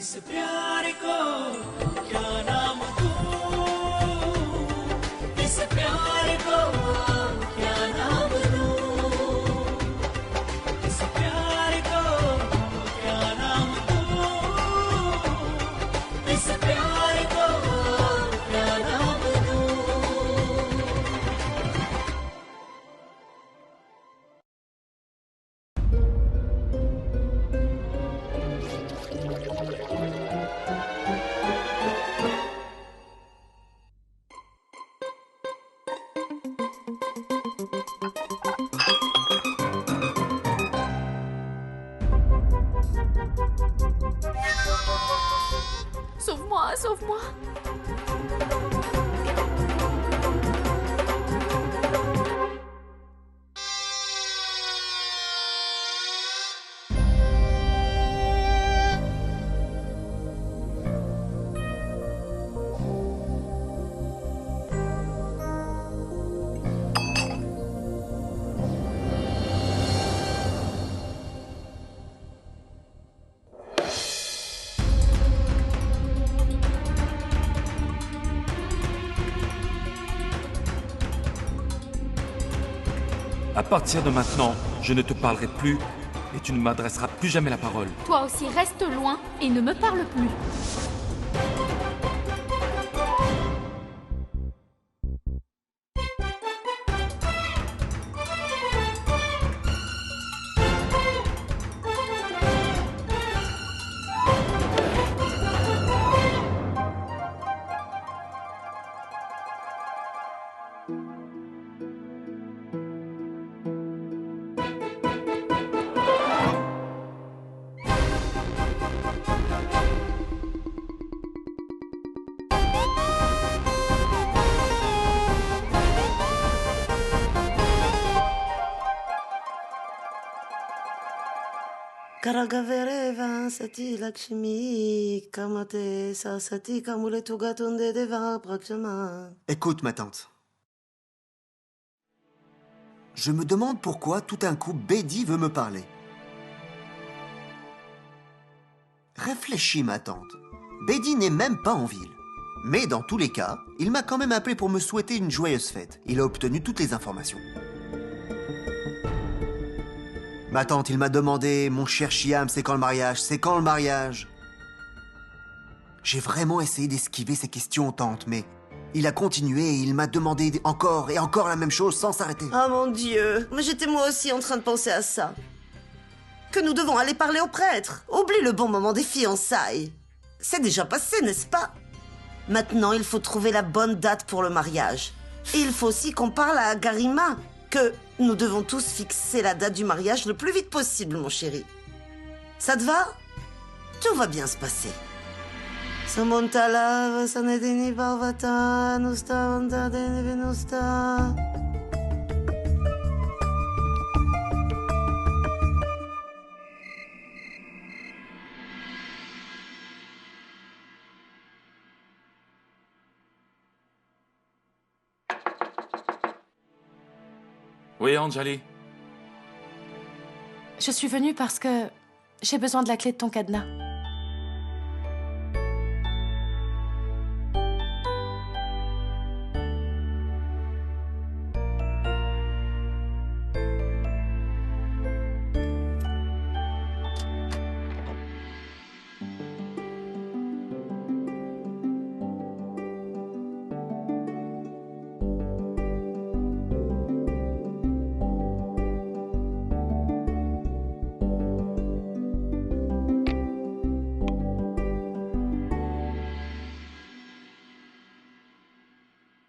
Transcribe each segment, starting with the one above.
इस प्यार को क्या नाम दूं, इस प्यार को क्या नाम दूं, इस प्यार को क्या नाम दूं, इस प्यार को क्या नाम दूं। Sauve-moi, sauve-moi. À partir de maintenant, je ne te parlerai plus et tu ne m'adresseras plus jamais la parole. Toi aussi, reste loin et ne me parle plus. Karagavereva sati lakshmi kamate sasati kamule tugatunde deva prakshama. Écoute, ma tante. Je me demande pourquoi, tout d'un coup, Bedi veut me parler. Réfléchis, ma tante. Bedi n'est même pas en ville. Mais dans tous les cas, il m'a quand même appelé pour me souhaiter une joyeuse fête. Il a obtenu toutes les informations. Ma tante, il m'a demandé, mon cher Chiam, c'est quand le mariage? C'est quand le mariage? J'ai vraiment essayé d'esquiver ces questions, tante, mais il a continué et il m'a demandé encore et encore la même chose sans s'arrêter. Oh mon Dieu, mais j'étais moi aussi en train de penser à ça. Que nous devons aller parler au prêtre. Oublie le bon moment des fiançailles. C'est déjà passé, n'est-ce pas? Maintenant, il faut trouver la bonne date pour le mariage. Et il faut aussi qu'on parle à Garima, que nous devons tous fixer la date du mariage le plus vite possible, mon chéri. Ça te va? Tout va bien se passer. Samontala, Vasanedini Parvata, Nusta, Vanta, Venusta. Oui, Anjali? Je suis venue parce que j'ai besoin de la clé de ton cadenas.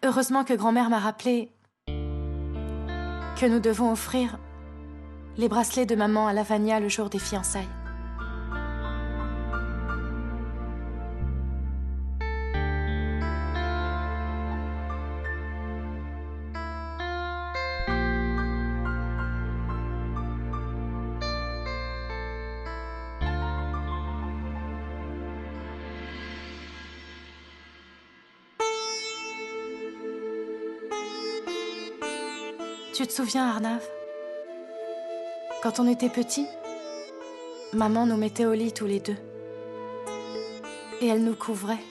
Heureusement que grand-mère m'a rappelé que nous devons offrir les bracelets de maman à Lavania le jour des fiançailles. Tu te souviens, Arnav? Quand on était petits, maman nous mettait au lit tous les deux. et elle nous couvrait.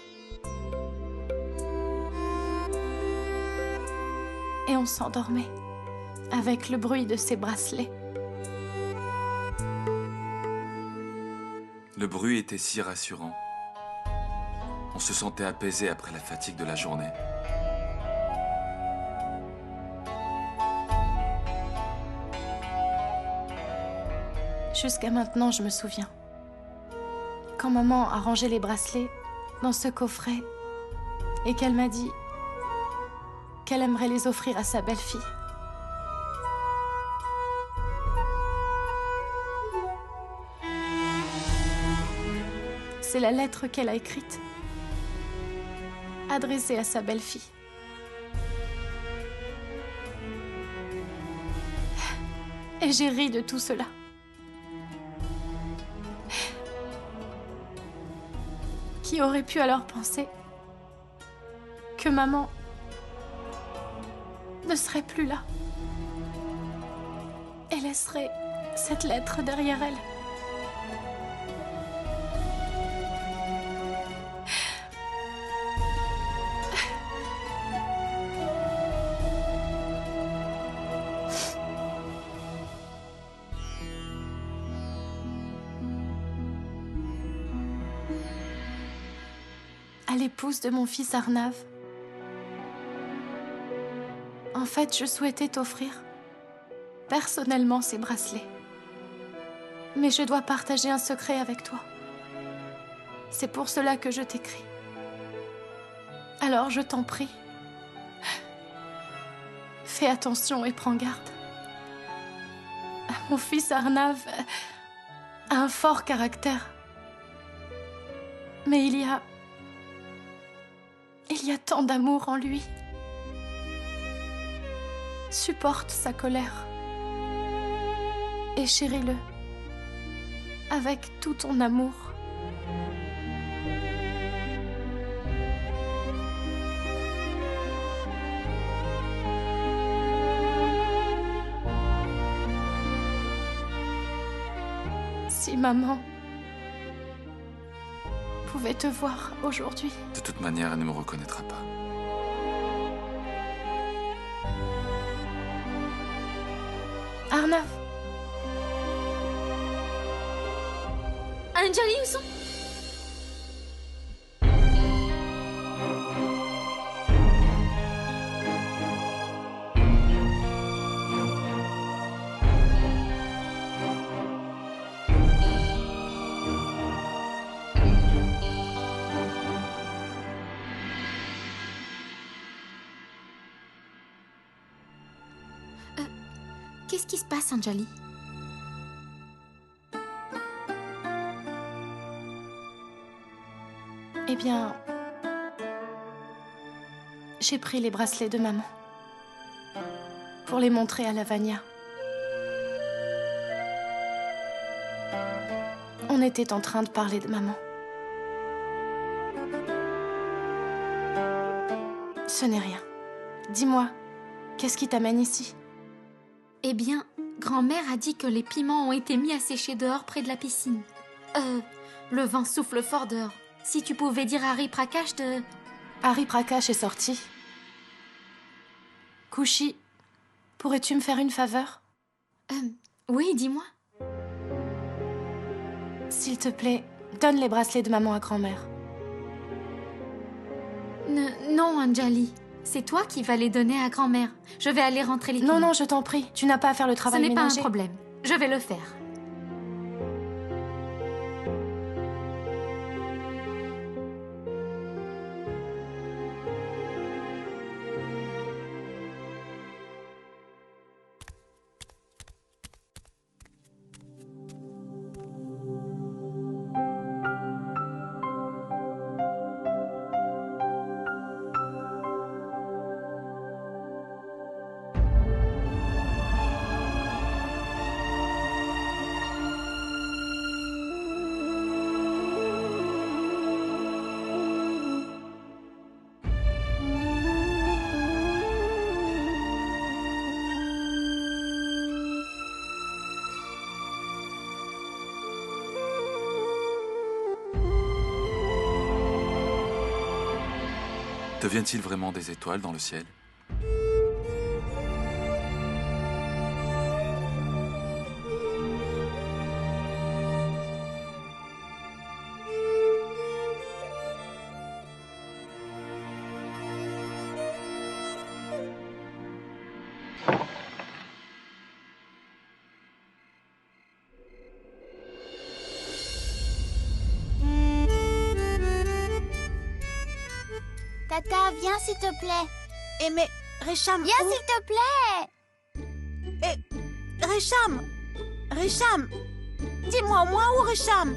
Et on s'endormait avec le bruit de ses bracelets. Le bruit était si rassurant. On se sentait apaisé après la fatigue de la journée. Jusqu'à maintenant, je me souviens. Quand maman a rangé les bracelets dans ce coffret et qu'elle m'a dit qu'elle aimerait les offrir à sa belle-fille. C'est la lettre qu'elle a écrite, adressée à sa belle-fille. Et j'ai ri de tout cela. Qui aurait pu alors penser que maman ne serait plus là et laisserait cette lettre derrière elle. À l'épouse de mon fils Arnav. En fait, je souhaitais t'offrir personnellement ces bracelets. Mais je dois partager un secret avec toi. C'est pour cela que je t'écris. Alors je t'en prie, fais attention et prends garde. Mon fils Arnav a un fort caractère. Mais il y a tant d'amour en lui. Supporte sa colère et chéris-le avec tout ton amour. Si maman pouvait te voir aujourd'hui. De toute manière, elle ne me reconnaîtra pas. Arnav, Anjali, où sont... Qu'est-ce qui se passe, Anjali? eh bien, j'ai pris les bracelets de maman pour les montrer à Lavanya. On était en train de parler de maman. Ce n'est rien. Dis-moi, qu'est-ce qui t'amène ici? Eh bien, grand-mère a dit que les piments ont été mis à sécher dehors près de la piscine. Le vent souffle fort dehors. Si tu pouvais dire à Hari Prakash de... Hari Prakash est sorti. Kushi, pourrais-tu me faire une faveur? Oui, dis-moi. S'il te plaît, donne les bracelets de maman à grand-mère. Non, Anjali. C'est toi qui vas les donner à grand-mère. Je vais aller rentrer les Non, piments. non, je t'en prie. Tu n'as pas à faire le Ce travail n'est pas ménager. un problème. Je vais le faire. Te vient-il vraiment des étoiles dans le ciel? Tata, viens s'il te plaît. Eh mais, Récham... Viens s'il te plaît. Récham Récham Dis-moi, moi où Récham?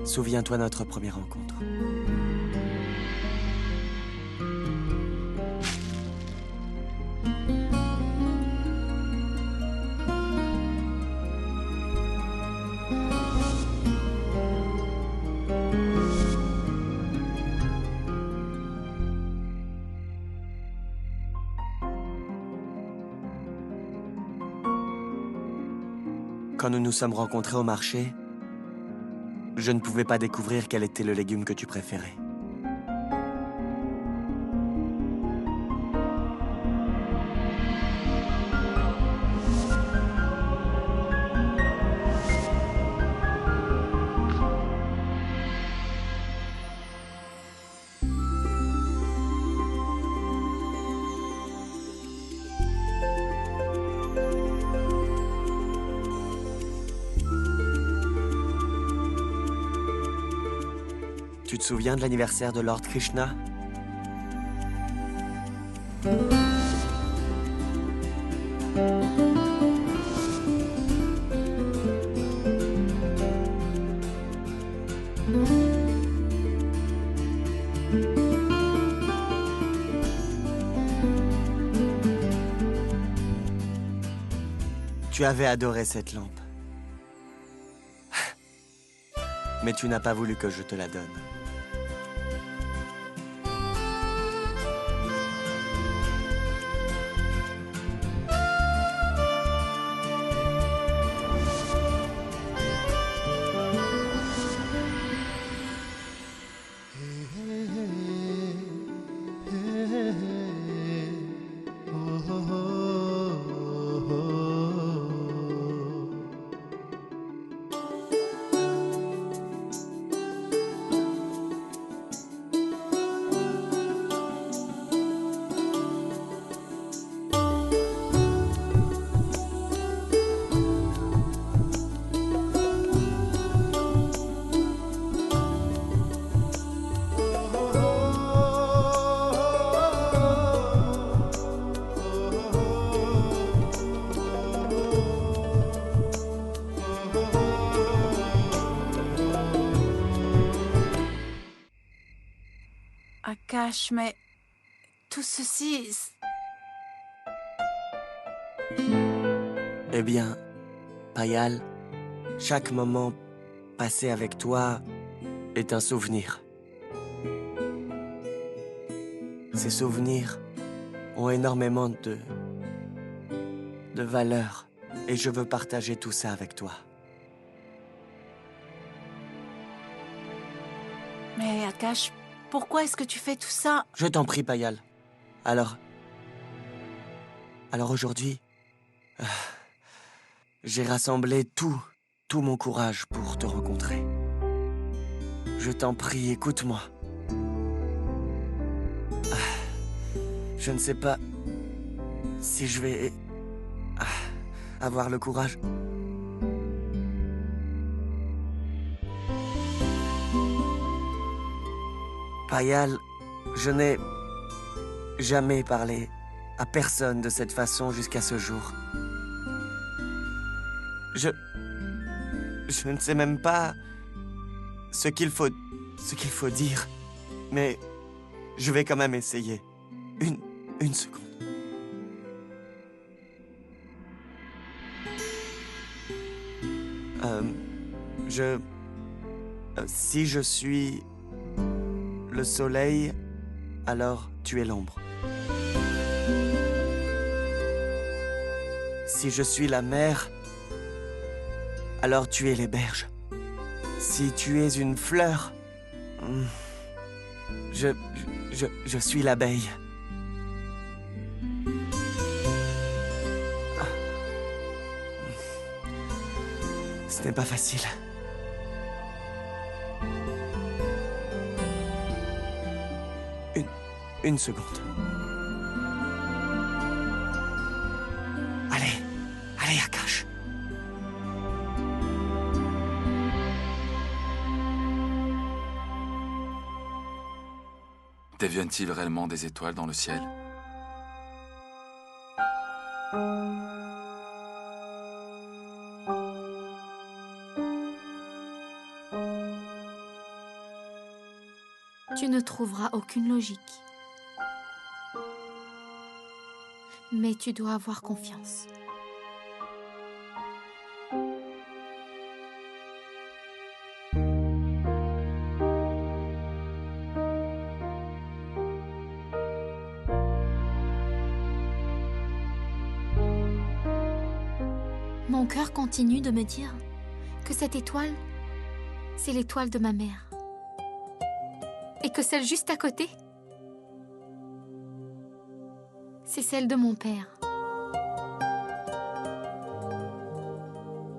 Souviens-toi de notre première rencontre. Quand nous nous sommes rencontrés au marché, je ne pouvais pas découvrir quel était le légume que tu préférais. Tu te souviens de l'anniversaire de Lord Krishna? Tu avais adoré cette lampe. Mais tu n'as pas voulu que je te la donne. Akash, mais tout ceci... Eh bien, Payal, chaque moment passé avec toi est un souvenir. Ces souvenirs ont énormément de valeur et je veux partager tout ça avec toi. Mais Akash, pourquoi est-ce que tu fais tout ça? Je t'en prie, Payal. Alors aujourd'hui, j'ai rassemblé tout mon courage pour te rencontrer. Je t'en prie, écoute-moi. Je ne sais pas si je vais avoir le courage. Payal, je n'ai jamais parlé à personne de cette façon jusqu'à ce jour. Je ne sais même pas ce qu'il faut dire, mais je vais quand même essayer. Une seconde. Si je suis le soleil, alors tu es l'ombre. Si je suis la mer, alors tu es les berges. Si tu es une fleur, je suis l'abeille. Ce n'est pas facile. Une seconde. Allez, Akash. Deviennent-ils réellement des étoiles dans le ciel? Tu ne trouveras aucune logique. Mais tu dois avoir confiance. Mon cœur continue de me dire que cette étoile, c'est l'étoile de ma mère. Et que celle juste à côté, c'est celle de mon père.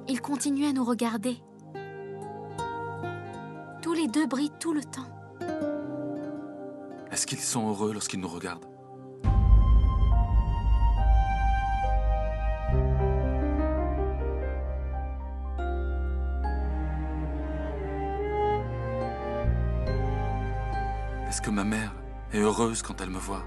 Ils continuent à nous regarder. Tous les deux brillent tout le temps. Est-ce qu'ils sont heureux lorsqu'ils nous regardent? Est-ce que ma mère est heureuse quand elle me voit?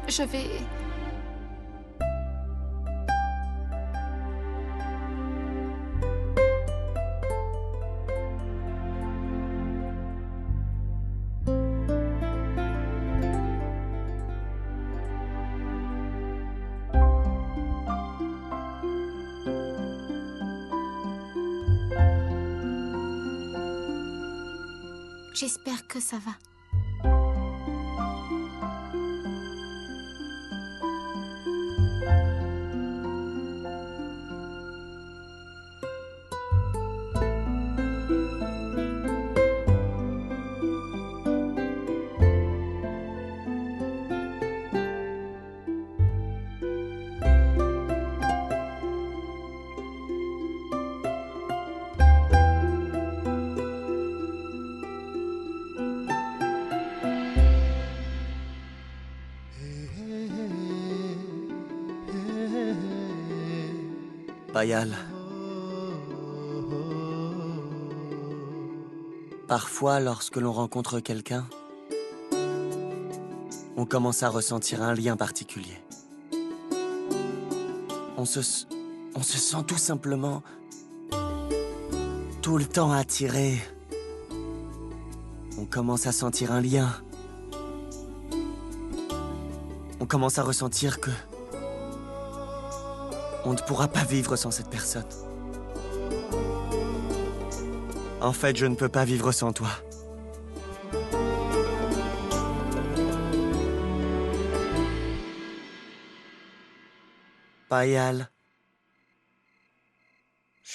Je vais... J'espère que ça va. Payal. Parfois, lorsque l'on rencontre quelqu'un, on commence à ressentir un lien particulier. On se sent tout simplement tout le temps attiré. On commence à sentir un lien. On commence à ressentir que on ne pourra pas vivre sans cette personne. En fait, je ne peux pas vivre sans toi.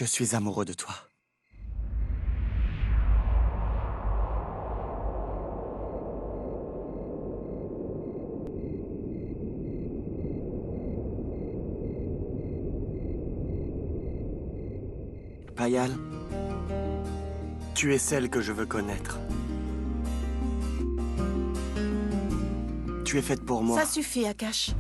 Je suis amoureux de toi. Payal, tu es celle que je veux connaître. Tu es faite pour moi. Ça suffit, Akash.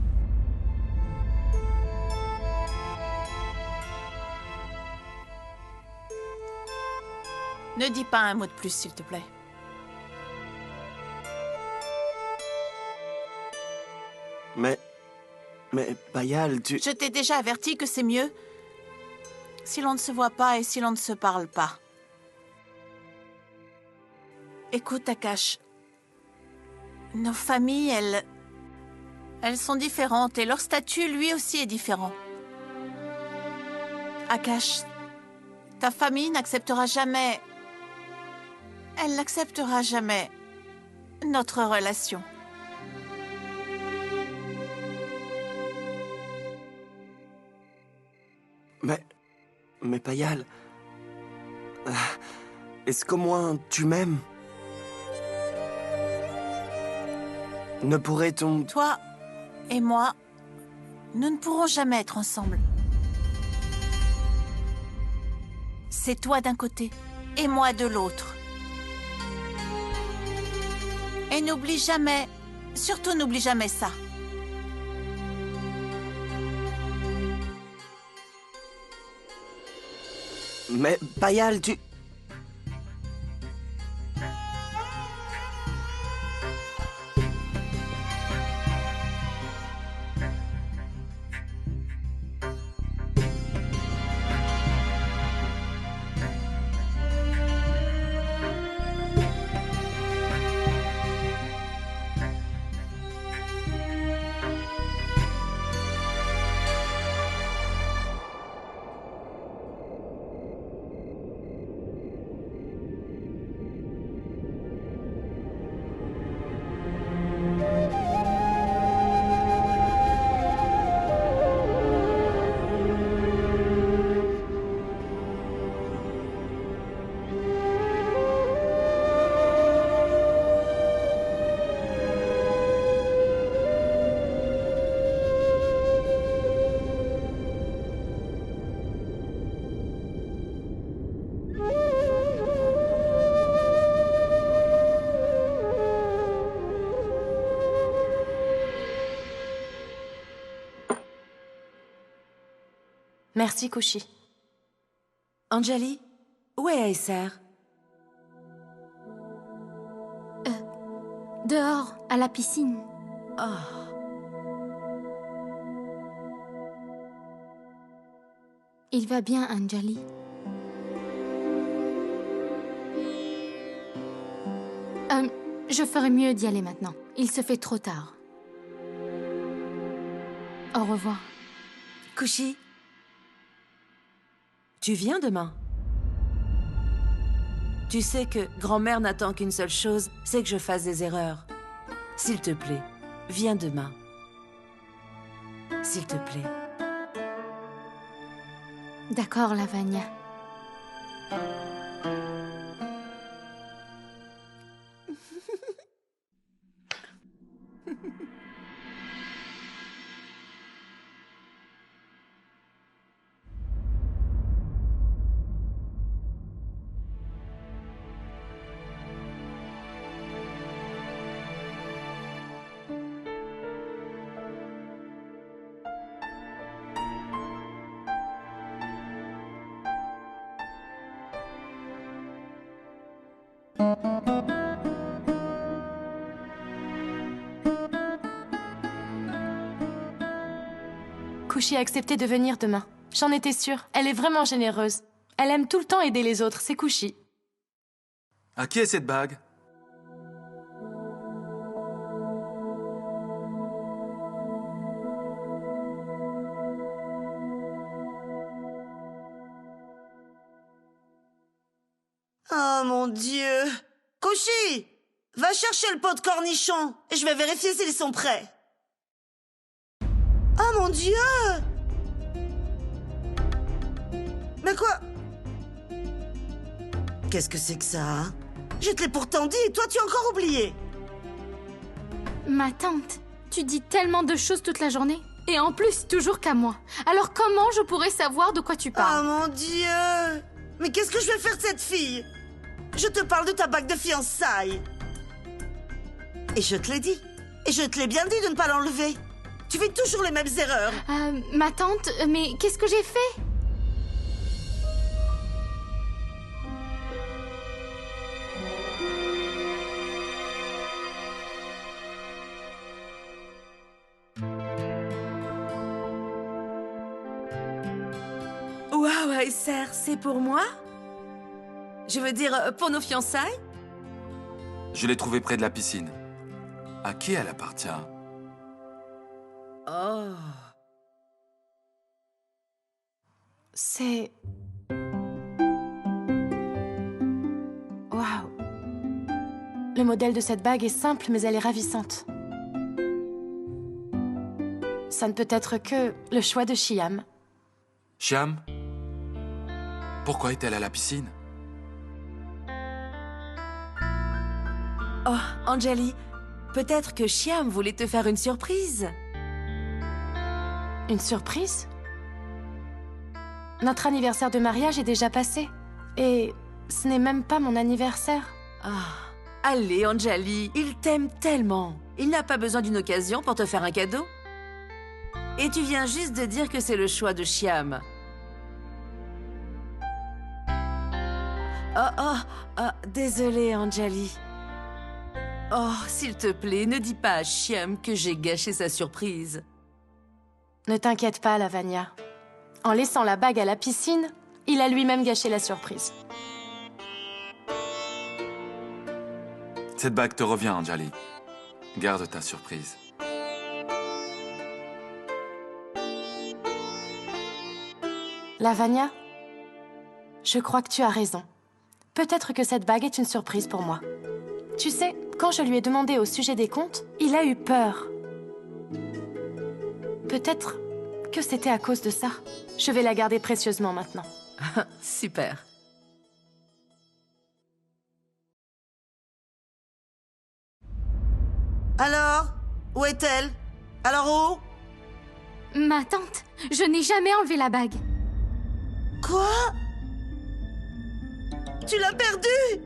Ne dis pas un mot de plus, s'il te plaît. Mais Payal, tu... Je t'ai déjà averti que c'est mieux si l'on ne se voit pas et si l'on ne se parle pas. Écoute, Akash, nos familles, elles sont différentes et leur statut, lui aussi, est différent. Akash, ta famille n'acceptera jamais... Elle n'acceptera jamais notre relation. Mais Payal... Est-ce qu'au moins tu m'aimes? Ne pourrait-on... Toi et moi, nous ne pourrons jamais être ensemble. C'est toi d'un côté et moi de l'autre. Et n'oublie jamais, surtout n'oublie jamais ça. Mais Payal, tu... Merci, Kushi. Anjali, où est Aesser? Dehors, à la piscine. Oh. Il va bien, Anjali. Je ferais mieux d'y aller maintenant. Il se fait trop tard. Au revoir. Kushi, tu viens demain? Tu sais que grand-mère n'attend qu'une seule chose, c'est que je fasse des erreurs. S'il te plaît, viens demain. S'il te plaît. D'accord, Lavanya. Kushi a accepté de venir demain. J'en étais sûre. Elle est vraiment généreuse. Elle aime tout le temps aider les autres. C'est Kushi. À qui est cette bague? Oh mon Dieu! Kushi! Va chercher le pot de cornichons et je vais vérifier s'ils sont prêts. Oh mon Dieu! Mais quoi? Qu'est-ce que c'est que ça, hein? Je te l'ai pourtant dit et toi tu as encore oublié. Ma tante, tu dis tellement de choses toute la journée. Et en plus, toujours qu'à moi. Alors comment je pourrais savoir de quoi tu Oh parles? mon Dieu! Mais qu'est-ce que je vais faire de cette fille? Je te parle de ta bague de fiançailles. Et je te l'ai dit. Et je te l'ai bien dit de ne pas l'enlever. Tu fais toujours les mêmes erreurs. Ma tante, mais qu'est-ce que j'ai fait? Waouh, Aïsser, c'est pour moi? Je veux dire, pour nos fiançailles? Je l'ai trouvée près de la piscine. À qui elle appartient? Oh. C'est... Waouh. Le modèle de cette bague est simple, mais elle est ravissante. Ça ne peut être que le choix de Shyam. Shyam? Pourquoi est-elle à la piscine? Oh, Anjali, peut-être que Shyam voulait te faire une surprise. Une surprise? Notre anniversaire de mariage est déjà passé. Et ce n'est même pas mon anniversaire. Ah, allez, Anjali, il t'aime tellement. Il n'a pas besoin d'une occasion pour te faire un cadeau. Et tu viens juste de dire que c'est le choix de Shyam. Désolée, Anjali. Oh, s'il te plaît, ne dis pas à Shyam que j'ai gâché sa surprise. Ne t'inquiète pas, Lavanya. En laissant la bague à la piscine, il a lui-même gâché la surprise. Cette bague te revient, Anjali. Garde ta surprise. Lavanya, je crois que tu as raison. Peut-être que cette bague est une surprise pour moi. Tu sais, quand je lui ai demandé au sujet des comptes, il a eu peur. Peut-être que c'était à cause de ça. Je vais la garder précieusement maintenant. Super. Alors? Où est-elle? Alors où? Ma tante, je n'ai jamais enlevé la bague. Quoi? Tu l'as perdue?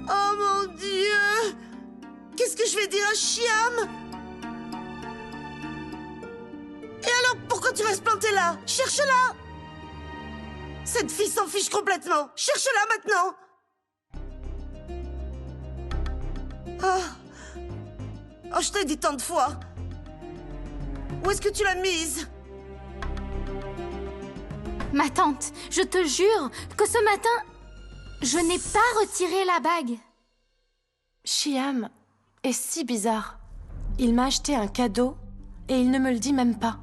Oh mon Dieu! Qu'est-ce que je vais dire à Shyam? Et alors, pourquoi tu restes planté là? Cherche-la! Cette fille s'en fiche complètement. Cherche-la maintenant! Oh, je t'ai dit tant de fois. Où est-ce que tu l'as mise? Ma tante, je te jure que ce matin, je n'ai pas retiré la bague. Shyam est si bizarre. Il m'a acheté un cadeau et il ne me le dit même pas.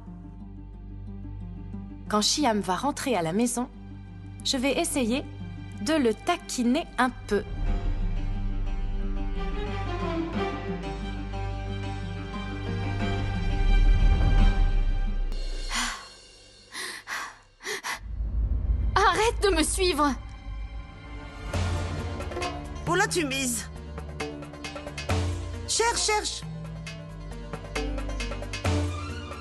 Quand Shyam va rentrer à la maison, je vais essayer de le taquiner un peu. Arrête de me suivre! Où l'as-tu mise? Cherche!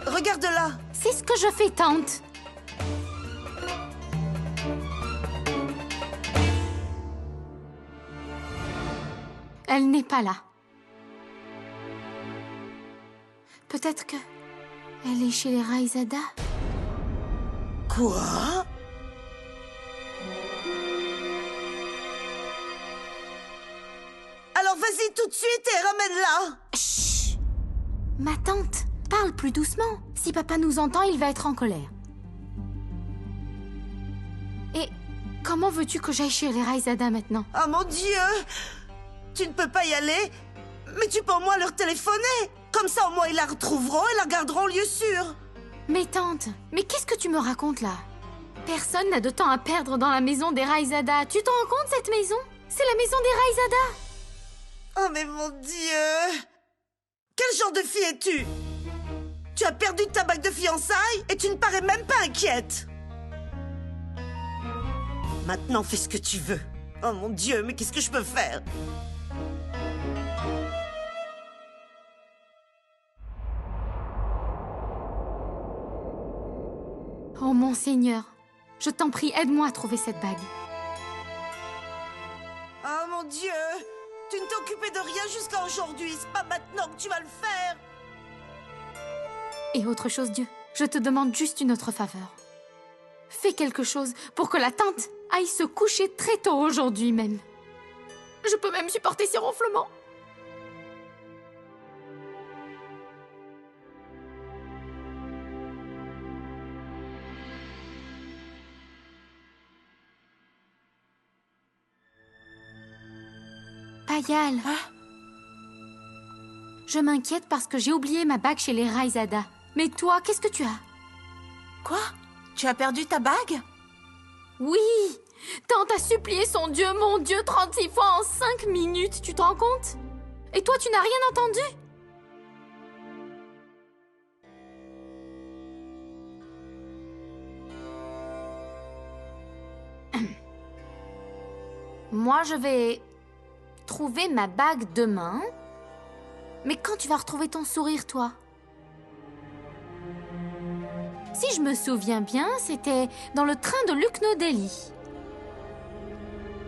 Regarde là! C'est ce que je fais, tante. Elle n'est pas là. Peut-être que elle est chez les Raizada. Quoi? Alors vas-y tout de suite et ramène-la! Chut! Ma tante, parle plus doucement. Si papa nous entend, il va être en colère. Et comment veux-tu que j'aille chez les Raizada maintenant? Oh mon Dieu! Tu ne peux pas y aller? Mais tu peux au moins leur téléphoner! Comme ça au moins ils la retrouveront et la garderont lieu sûr! Mais tante, mais qu'est-ce que tu me racontes là? Personne n'a de temps à perdre dans la maison des Raizada. Tu t'en rends compte, cette maison? C'est la maison des Raizada! Oh mais mon Dieu! Quel genre de fille es-tu? Tu as perdu ta bague de fiançailles et tu ne parais même pas inquiète! Maintenant, fais ce que tu veux. Oh mon Dieu, mais qu'est-ce que je peux faire? Oh mon Seigneur, je t'en prie, aide-moi à trouver cette bague. Oh mon Dieu! Tu ne t'occupais de rien jusqu'à aujourd'hui. C'est pas maintenant que tu vas le faire. Et autre chose, Dieu, je te demande juste une autre faveur. Fais quelque chose pour que la tante aille se coucher très tôt aujourd'hui même. Je peux même supporter ses ronflements. Payal. Je m'inquiète parce que j'ai oublié ma bague chez les Raizada. Mais toi, qu'est-ce que tu as? Quoi? Tu as perdu ta bague? Oui! Tante a supplié son Dieu, mon Dieu, 36 fois en 5 minutes, tu te rends compte? Et toi, tu n'as rien entendu? Moi, je vais trouver ma bague demain. Mais quand tu vas retrouver ton sourire, toi? Si je me souviens bien, c'était dans le train de Lucknow Delhi.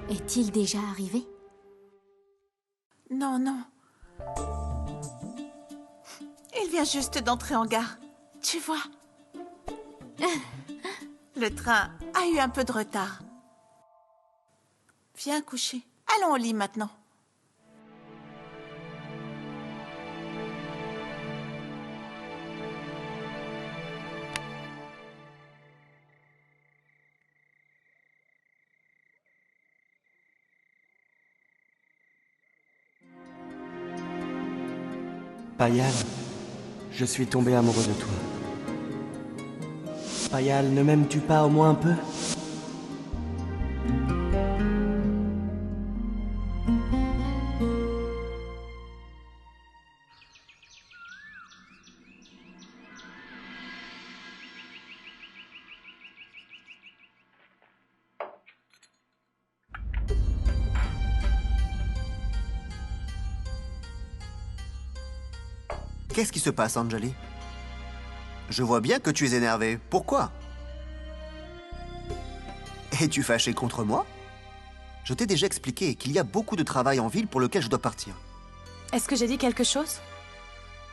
Est-il déjà arrivé? Non, non. Il vient juste d'entrer en gare. Tu vois? Le train a eu un peu de retard. Viens coucher. Allons au lit maintenant. Payal, je suis tombé amoureux de toi. Payal, ne m'aimes-tu pas au moins un peu? Qu'est-ce qui se passe, Anjali? Je vois bien que tu es énervé. Pourquoi? Es-tu fâché contre moi? Je t'ai déjà expliqué qu'il y a beaucoup de travail en ville pour lequel je dois partir. Est-ce que j'ai dit quelque chose?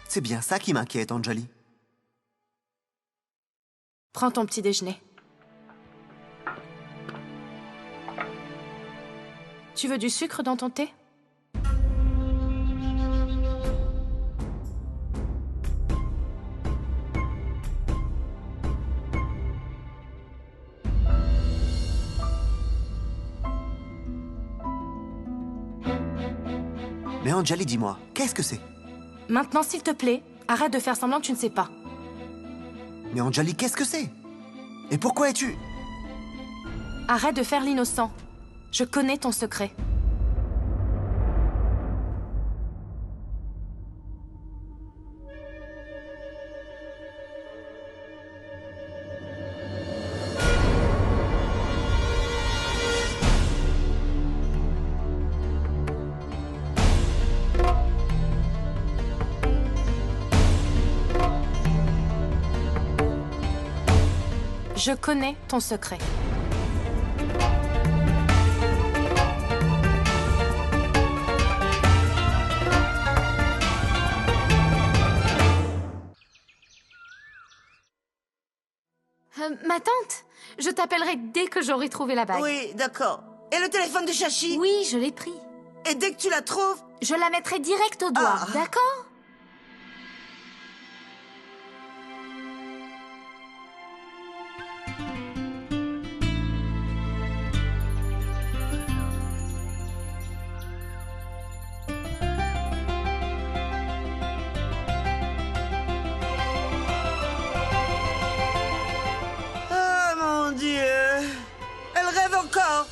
C'est bien ça qui m'inquiète, Anjali. Prends ton petit déjeuner. Tu veux du sucre dans ton thé? Mais Anjali, dis-moi, qu'est-ce que c'est? Maintenant, s'il te plaît, arrête de faire semblant que tu ne sais pas. Mais Anjali, qu'est-ce que c'est? Et pourquoi es-tu... Arrête de faire l'innocent. Je connais ton secret. Je connais ton secret. Ma tante, je t'appellerai dès que j'aurai trouvé la bague. Oui, d'accord. Et le téléphone de Chachi? Oui, je l'ai pris. Et dès que tu la trouves? Je la mettrai direct au doigt, d'accord? Oh mon Dieu! Elle rêve encore!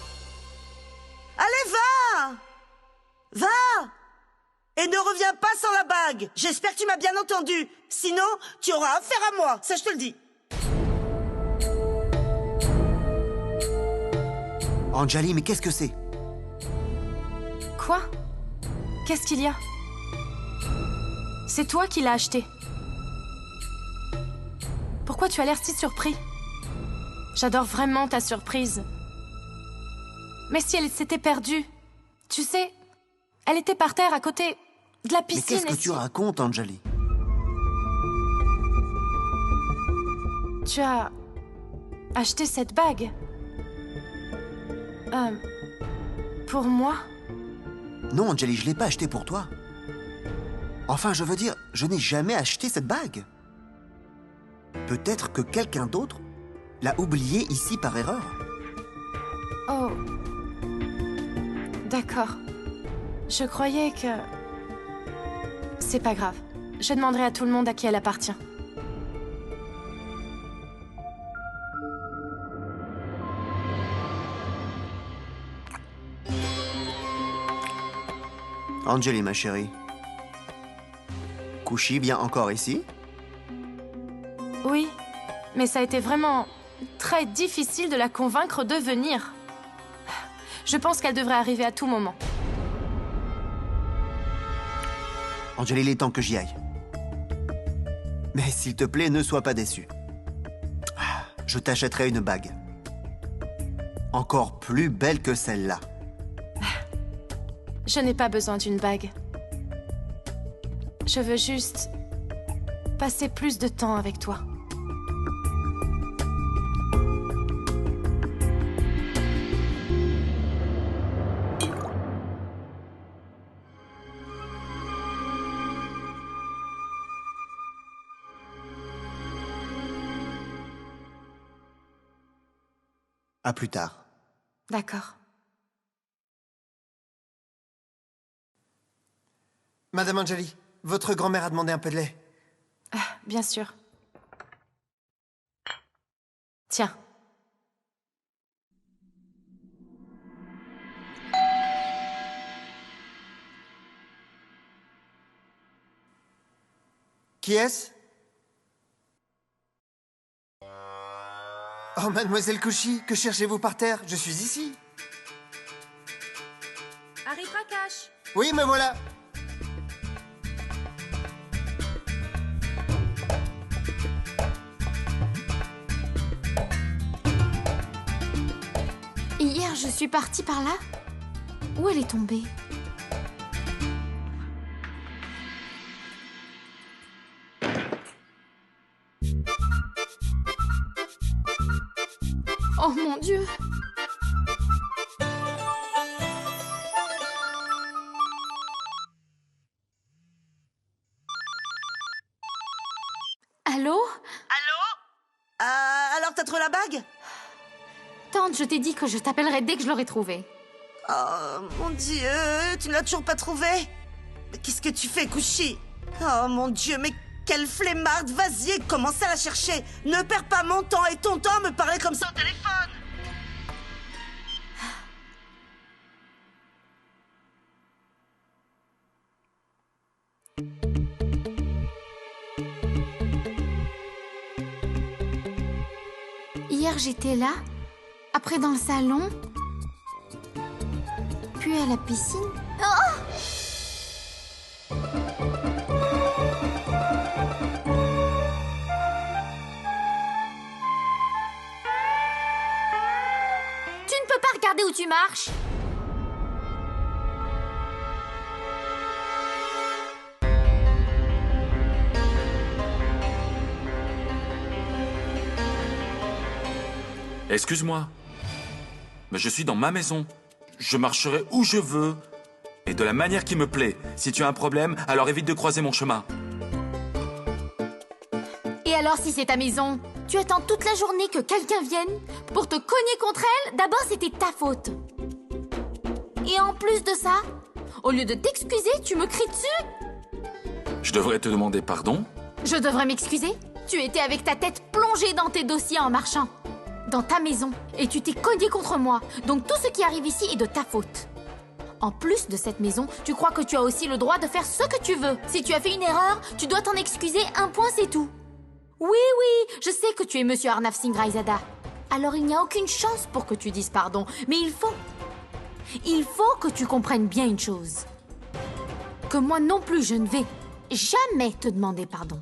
Allez, va! Va! Et ne reviens pas sans la bague! J'espère que tu m'as bien entendu! Sinon, tu auras affaire à moi, ça je te le dis! Anjali, mais qu'est-ce que c'est? Quoi? Qu'est-ce qu'il y a? C'est toi qui l'as acheté. Pourquoi tu as l'air si surpris? J'adore vraiment ta surprise. Mais si elle s'était perdue, tu sais, elle était par terre à côté de la Mais piscine. qu'est-ce que et tu racontes, Anjali? Tu as acheté cette bague. Pour moi? Non, Anjali, je l'ai pas acheté pour toi. Enfin, je veux dire, je n'ai jamais acheté cette bague. Peut-être que quelqu'un d'autre l'a oubliée ici par erreur. Oh. D'accord. Je croyais que... C'est pas grave. Je demanderai à tout le monde à qui elle appartient. Anjali, ma chérie. Kushi vient encore ici? Oui, mais ça a été vraiment très difficile de la convaincre de venir. Je pense qu'elle devrait arriver à tout moment. Anjali, il est temps que j'y aille. Mais s'il te plaît, ne sois pas déçu. Je t'achèterai une bague. Encore plus belle que celle-là. Je n'ai pas besoin d'une bague. Je veux juste passer plus de temps avec toi. À plus tard. D'accord. Madame Anjali, votre grand-mère a demandé un peu de lait. Bien sûr. Tiens. Qui est-ce? Oh, mademoiselle Kushi, que cherchez-vous par terre? Je suis ici. Harry Prakash. Oui, me voilà. Hier, je suis partie par là. Où elle est tombée? Oh mon Dieu! Allô? Alors, t'as trouvé la bague? Tante, je t'ai dit que je t'appellerai dès que je l'aurai trouvée. Oh, mon Dieu, tu ne l'as toujours pas trouvée? Mais qu'est-ce que tu fais, Kushi? Oh, mon Dieu, mais quelle flemmarde! Vas-y, commence à la chercher! Ne perds pas mon temps et ton temps à me parler comme ça au téléphone! Hier, j'étais là, après dans le salon, puis à la piscine. Oh! Tu ne peux pas regarder où tu marches. Excuse-moi, mais je suis dans ma maison. Je marcherai où je veux et de la manière qui me plaît. Si tu as un problème, alors évite de croiser mon chemin. Et alors, si c'est ta maison, tu attends toute la journée que quelqu'un vienne pour te cogner contre elle? D'abord, c'était ta faute. Et en plus de ça, au lieu de t'excuser, tu me cries dessus? Je devrais te demander pardon? Je devrais m'excuser? Tu étais avec ta tête plongée dans tes dossiers en marchant. Dans ta maison. Et tu t'es cogné contre moi. Donc tout ce qui arrive ici est de ta faute. En plus de cette maison, tu crois que tu as aussi le droit de faire ce que tu veux. Si tu as fait une erreur, tu dois t'en excuser, un point c'est tout. Oui, je sais que tu es Monsieur Arnav Singh Raizada. alors il n'y a aucune chance pour que tu dises pardon. Mais il faut que tu comprennes bien une chose. Que moi non plus, je ne vais jamais te demander pardon.